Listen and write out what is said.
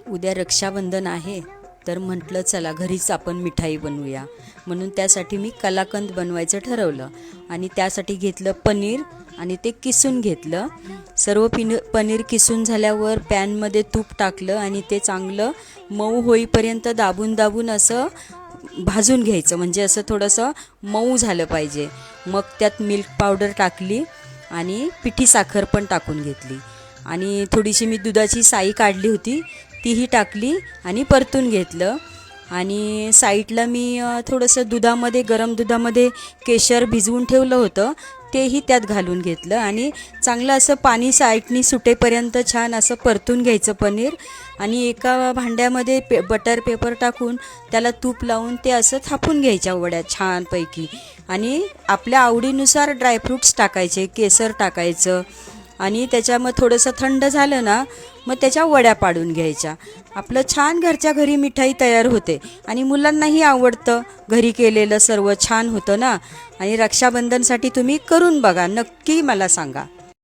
उद्या रक्षाबंधन आहे, तर म्हटलं चला घरीच आपण मिठाई बनवूया. म्हणून त्यासाठी मी कलाकंद बनवायचं ठरवलं आणि त्यासाठी घेतलं पनीर आणि ते किसून घेतलं. सर्व पनीर किसून झाल्यावर पॅनमध्ये तूप टाकलं आणि ते चांगलं मऊ होईपर्यंत दाबून दाबून असं भाजून घ्यायचं, म्हणजे असं थोडंसं मऊ झालं पाहिजे. मग त्यात मिल्क पावडर टाकली आणि पिठी साखर पण टाकून घेतली आणि थोडीशी मी दुधाची साई काढली होती तीही टाकली आणि परतून घेतलं. आणि साईडला मी थोडंसं गरम दुधामध्ये केशर भिजवून ठेवलं होतं, तेही त्यात घालून घेतलं आणि चांगलं असं पाणी साईडनी सुटेपर्यंत छान असं परतून घ्यायचं पनीर. आणि एका भांड्यामध्ये बटर पेपर टाकून त्याला तूप लावून ते असं थापून घ्यायच्या वड्या छानपैकी. आणि आपल्या आवडीनुसार ड्रायफ्रूट्स टाकायचे, केसर टाकायचं आणि त्याच्यामध्ये थोडंसं थंड झालं ना, मग त्याच्या वड्या पाडून घ्यायच्या. आपलं छान घरच्या घरी मिठाई तयार होते आणि मुलांनाही आवडतं. घरी केलेलं सर्व छान होतं ना. आणि रक्षाबंधनसाठी तुम्ही करून बघा, नक्की मला सांगा.